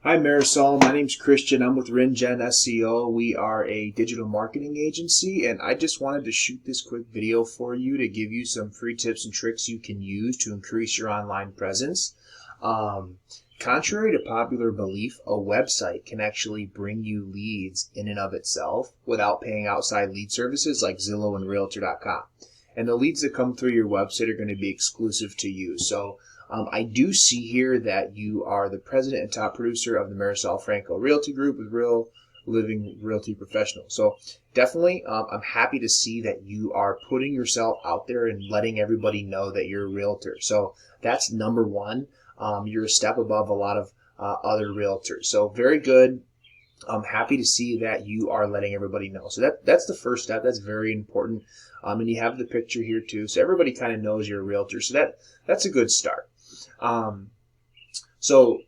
Hi Marisol, my name's Christian. I'm with RinGen SEO. We are a digital marketing agency, and I just wanted to shoot this quick video for you to give you some free tips and tricks you can use to increase your online presence. Contrary to popular belief, a website can actually bring you leads in and of itself without paying outside lead services like Zillow and Realtor.com. And the leads that come through your website are going to be exclusive to you. So I do see here that you are the president and top producer of the Marisol Franco Realty Group with Real Living Realty Professionals. So definitely, I'm happy to see that you are putting yourself out there and letting everybody know that you're a realtor. So that's number one. You're a step above a lot of other realtors. So very good. I'm happy to see that you are letting everybody know. So that's the first step. That's very important. And you have the picture here too, so everybody kind of knows you're a realtor. So that's a good start. So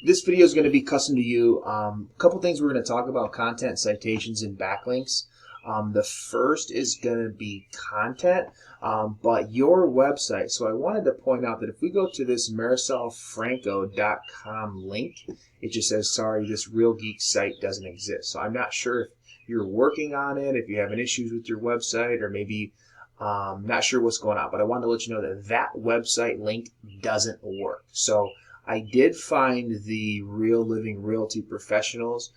this video is going to be custom to you. A couple things we're going to talk about: content, citations, and backlinks. The first is going to be content, but your website. So I wanted to point out that if we go to this marisolfranco.com link, it just says, sorry, this Real Geek site doesn't exist. So I'm not sure if you're working on it, if you're having issues with your website, or maybe not sure what's going on. But I wanted to let you know that that website link doesn't work. So I did find the Real Living Realty Professionals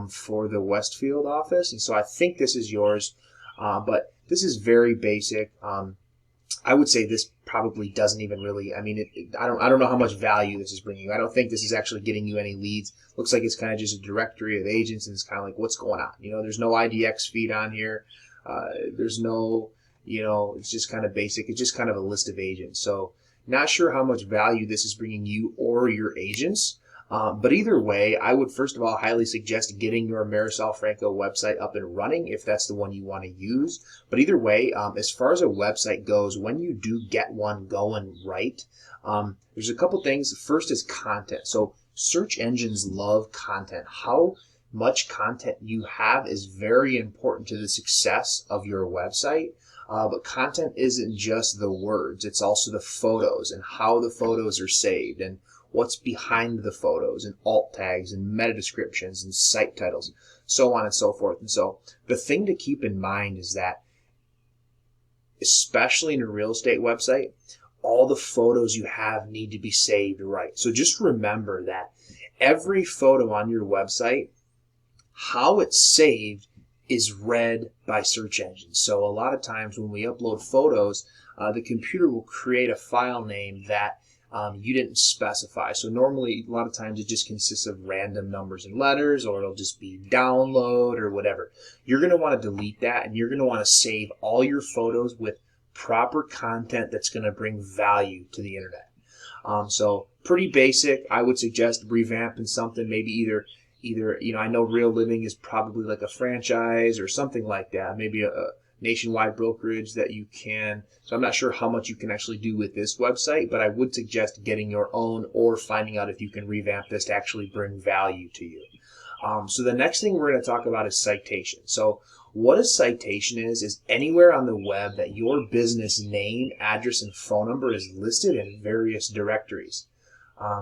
for the Westfield office, and so I think this is yours, but this is very basic. I would say this probably doesn't even really, I mean, I don't know how much value this is bringing you. I don't think this is actually getting you any leads. Looks like it's kind of just a directory of agents, and it's kind of like, what's going on? You know, there's no IDX feed on here. There's no, it's just kind of basic. It's just kind of a list of agents. So not sure how much value this is bringing you or your agents. But either way, I would first of all highly suggest getting your Marisol Franco website up and running if that's the one you want to use. But either way, as far as a website goes, when you do get one going right, there's a couple things. First is content. So search engines love content. How much content you have is very important to the success of your website. But content isn't just the words. It's also the photos and how the photos are saved and what's behind the photos and alt tags and meta descriptions and site titles, so on and so forth. And so the thing to keep in mind is that, especially in a real estate website, all the photos you have need to be saved right. So just remember that every photo on your website, how it's saved is read by search engines. So a lot of times when we upload photos, the computer will create a file name that you didn't specify. So normally, a lot of times it just consists of random numbers and letters, or it'll just be download or whatever. You're going to want to delete that, and you're going to want to save all your photos with proper content that's going to bring value to the internet. So pretty basic. I would suggest revamping something, maybe either, I know Real Living is probably like a franchise or something like that, maybe a nationwide brokerage that you can. So I'm not sure how much you can actually do with this website, but I would suggest getting your own or finding out if you can revamp this to actually bring value to you. So the next thing we're going to talk about is citation. So what a citation is anywhere on the web that your business name, address, and phone number is listed in various directories.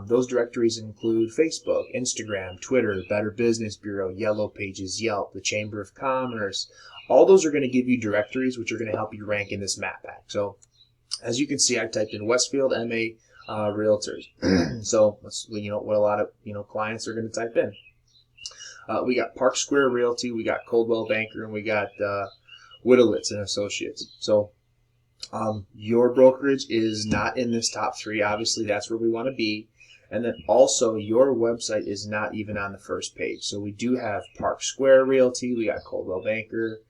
Those directories include Facebook, Instagram, Twitter, Better Business Bureau, Yellow Pages, Yelp, the Chamber of Commerce. All those are going to give you directories which are going to help you rank in this map pack. So as you can see, I typed in Westfield MA Realtors. So that's what a lot of clients are going to type in. We got Park Square Realty, we got Coldwell Banker, and we got Widowitz and Associates. So your brokerage is not in this top three. Obviously, that's where we want to be. And then also, your website is not even on the first page. So we do have Park Square Realty, we got Coldwell Banker,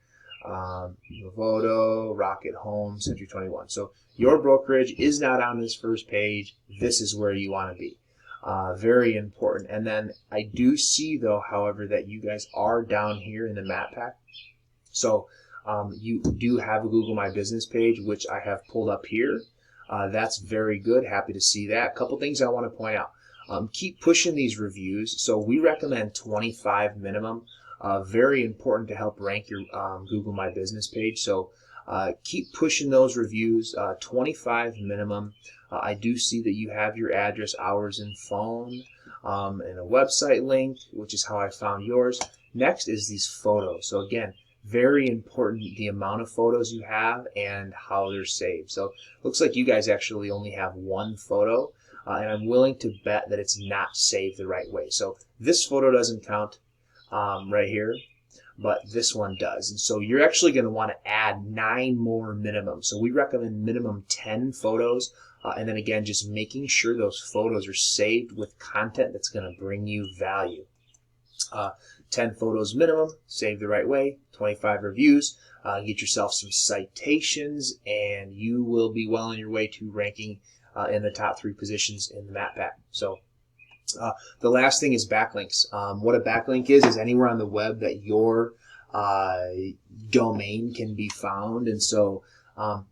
Voto, Rocket Home, Century 21. So your brokerage is not on this first page. This is where you want to be. Very important. And then I do see, though, however, that you guys are down here in the map pack. So you do have a Google My Business page, which I have pulled up here. That's very good. Happy to see that. A couple things I want to point out. Keep pushing these reviews. So we recommend 25 minimum. Very important to help rank your Google My Business page. So keep pushing those reviews. 25 minimum. I do see that you have your address, hours, and phone. and a website link, which is how I found yours. Next is these photos. So again, very important, the amount of photos you have and how they're saved. So looks like you guys actually only have one photo, and I'm willing to bet that it's not saved the right way. So this photo doesn't count right here, but this one does. And so you're actually going to want to add 9 more minimum. So we recommend minimum 10 photos, and then again, just making sure those photos are saved with content that's going to bring you value. 10 photos minimum, saved the right way, 25 reviews, get yourself some citations, and you will be well on your way to ranking in the top 3 positions in the map pack. So the last thing is backlinks. What a backlink is anywhere on the web that your domain can be found. And so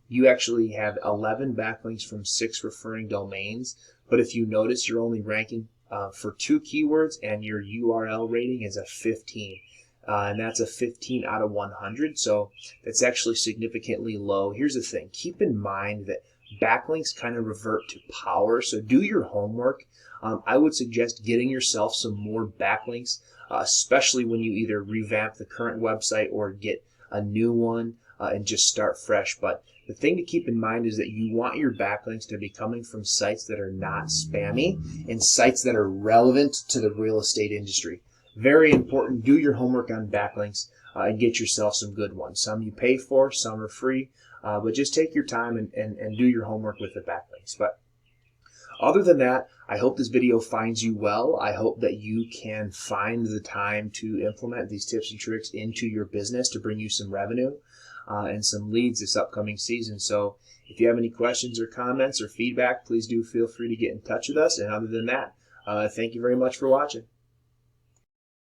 you actually have 11 backlinks from 6 referring domains. But if you notice, you're only ranking for 2 keywords, and your URL rating is a 15. And that's a 15 out of 100. So that's actually significantly low. Here's the thing. Keep in mind that backlinks kind of revert to power. So do your homework. I would suggest getting yourself some more backlinks, especially when you either revamp the current website or get a new one and just start fresh. But the thing to keep in mind is that you want your backlinks to be coming from sites that are not spammy and sites that are relevant to the real estate industry. Very important. Do your homework on backlinks and get yourself some good ones. Some you pay for, some are free, but just take your time and do your homework with the backlinks. But other than that, I hope this video finds you well. I hope that you can find the time to implement these tips and tricks into your business to bring you some revenue and some leads this upcoming season. So if you have any questions or comments or feedback, please do feel free to get in touch with us. And other than that, thank you very much for watching.